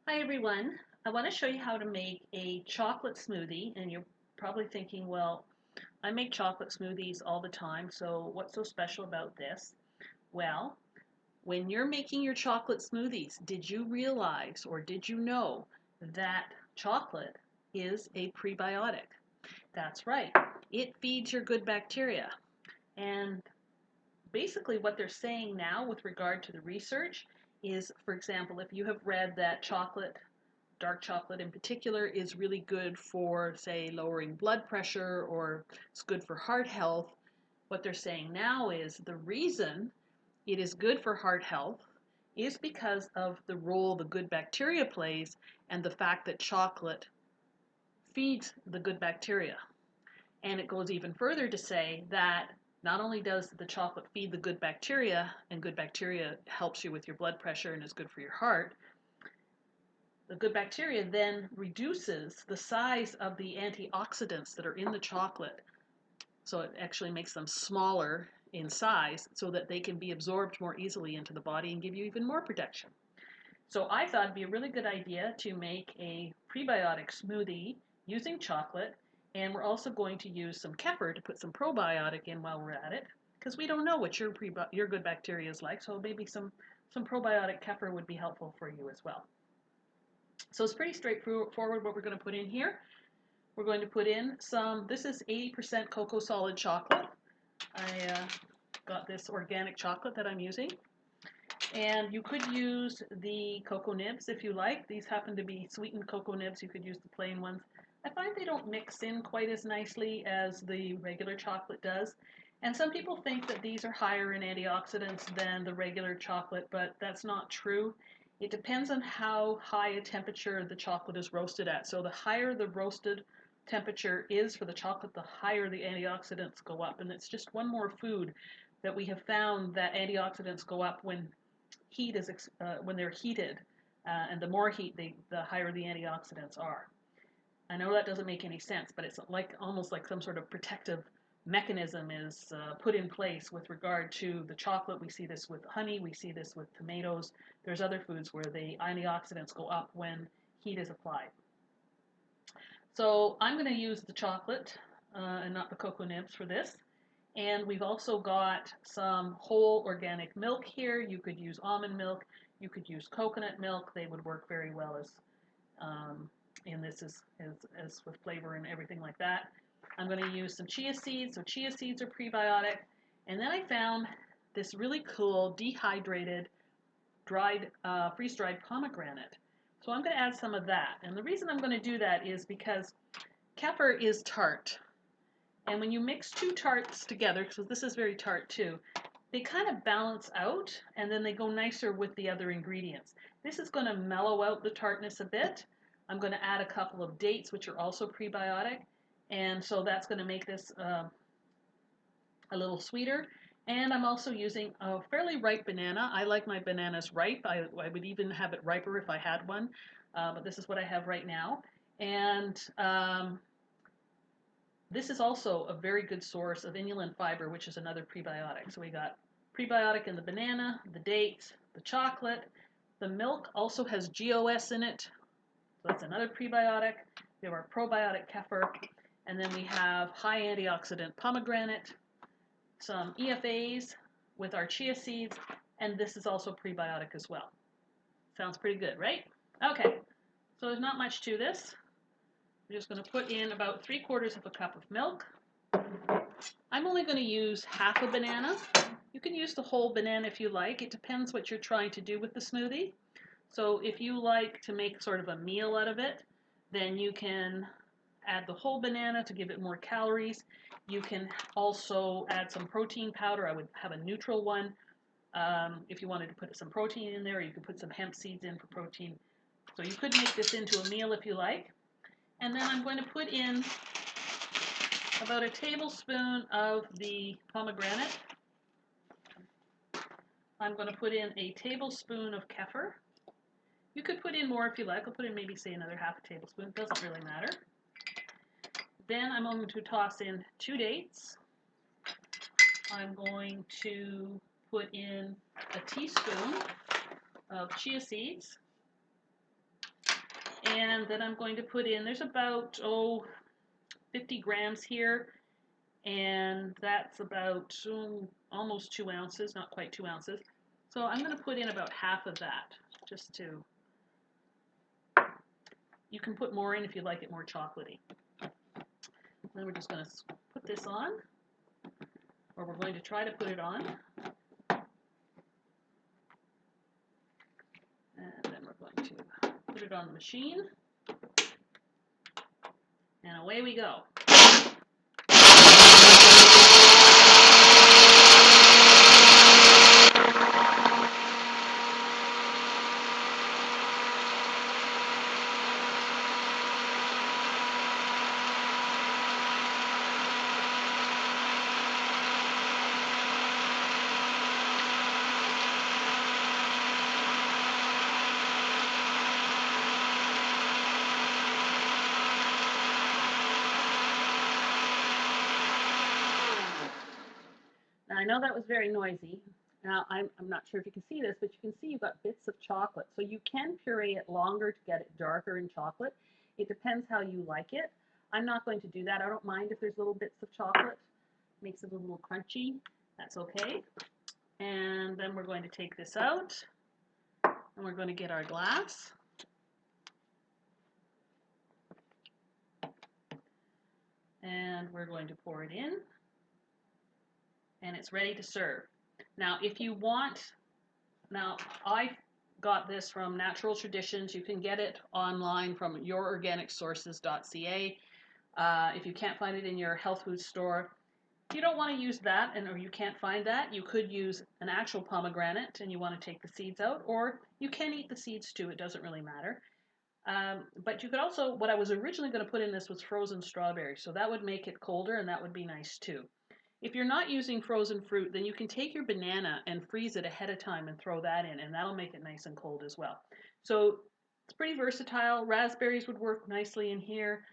Hi everyone. I want to show you how to make a chocolate smoothie, and you're probably thinking, well, I make chocolate smoothies all the time, so what's so special about this? Well, when you're making your chocolate smoothies, did you realize or did you know that chocolate is a prebiotic? That's right. It feeds your good bacteria. And basically what they're saying now with regard to the research is, for example, if you have read that chocolate, dark chocolate in particular, is really good for, say, lowering blood pressure, or it's good for heart health. What they're saying now is the reason it is good for heart health is because of the role the good bacteria plays and the fact that chocolate feeds the good bacteria. And it goes even further to say that not only does the chocolate feed the good bacteria, and good bacteria helps you with your blood pressure and is good for your heart, the good bacteria then reduces the size of the antioxidants that are in the chocolate. So it actually makes them smaller in size so that they can be absorbed more easily into the body and give you even more protection. So I thought it'd be a really good idea to make a prebiotic smoothie using chocolate, and we're also going to use some kefir to put some probiotic in while we're at it, because we don't know what your good bacteria is like, so maybe some probiotic kefir would be helpful for you as well. So it's pretty straightforward what we're going to put in here. We're going to put in some, this is 80% cocoa solid chocolate. I got this organic chocolate that I'm using. And you could use the cocoa nibs if you like. These happen to be sweetened cocoa nibs. You could use the plain ones. I find they don't mix in quite as nicely as the regular chocolate does. And some people think that these are higher in antioxidants than the regular chocolate, but that's not true. It depends on how high a temperature the chocolate is roasted at. So the higher the roasted temperature is for the chocolate, the higher the antioxidants go up. And it's just one more food that we have found that antioxidants go up when when they're heated, and the more heat, the higher the antioxidants are. I know that doesn't make any sense, but it's like almost like some sort of protective mechanism is put in place with regard to the chocolate. We see this with honey, we see this with tomatoes. There's other foods where the antioxidants go up when heat is applied. So I'm going to use the chocolate and not the cocoa nibs for this. And we've also got some whole organic milk here. You could use almond milk. You could use coconut milk. They would work very well as in this as with flavor and everything like that. I'm going to use some chia seeds. So chia seeds are prebiotic. And then I found this really cool dehydrated, dried, freeze-dried pomegranate. So I'm going to add some of that. And the reason I'm going to do that is because kefir is tart. And when you mix two tarts together, because this is very tart too, they kind of balance out and then they go nicer with the other ingredients. This is going to mellow out the tartness a bit. I'm going to add a couple of dates, which are also prebiotic. And so that's going to make this a little sweeter. And I'm also using a fairly ripe banana. I like my bananas ripe. I would even have it riper if I had one. But this is what I have right now. And this is also a very good source of inulin fiber, which is another prebiotic. So we got prebiotic in the banana, the dates, the chocolate. The milk also has GOS in it, so that's another prebiotic. We have our probiotic kefir, and then we have high antioxidant pomegranate, some EFAs with our chia seeds, and this is also prebiotic as well. Sounds pretty good, right? Okay, so there's not much to this. We're just going to put in about 3/4 of a cup of milk. I'm only going to use half a banana. You can use the whole banana if you like. It depends what you're trying to do with the smoothie. So if you like to make sort of a meal out of it, then you can add the whole banana to give it more calories. You can also add some protein powder. I would have a neutral one if you wanted to put some protein in there. Or you could put some hemp seeds in for protein. So you could make this into a meal if you like. And then I'm going to put in about a tablespoon of the pomegranate. I'm going to put in a tablespoon of kefir. You could put in more if you like. I'll put in maybe, say, another half a tablespoon. It doesn't really matter. Then I'm going to toss in 2 dates. I'm going to put in a teaspoon of chia seeds. And then I'm going to put in, there's about, 50 grams here, and that's about almost 2 ounces, not quite 2 ounces. So I'm going to put in about half of that, just to, you can put more in if you like it more chocolatey. Then we're just going to put this on, or we're going to try to put it on. And then we're going to put it on the machine. And away we go. Now, I know that was very noisy. Now, I'm not sure if you can see this, but you can see you've got bits of chocolate. So you can puree it longer to get it darker in chocolate. It depends how you like it. I'm not going to do that. I don't mind if there's little bits of chocolate. Makes it a little crunchy. That's okay. And then we're going to take this out, and we're going to get our glass. And we're going to pour it in. And it's ready to serve. Now, if you want, now I got this from Natural Traditions. You can get it online from yourorganicsources.ca. If you can't find it in your health food store, if you don't want to use that, or you can't find that, you could use an actual pomegranate and you want to take the seeds out, or you can eat the seeds too. It doesn't really matter. But you could also, what I was originally going to put in this was frozen strawberries, so that would make it colder and that would be nice too. If you're not using frozen fruit, then you can take your banana and freeze it ahead of time and throw that in, and that'll make it nice and cold as well. So it's pretty versatile. Raspberries would work nicely in here.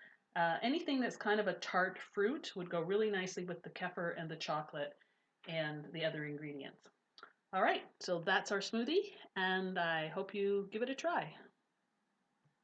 Anything that's kind of a tart fruit would go really nicely with the kefir and the chocolate and the other ingredients. All right, so that's our smoothie, and I hope you give it a try.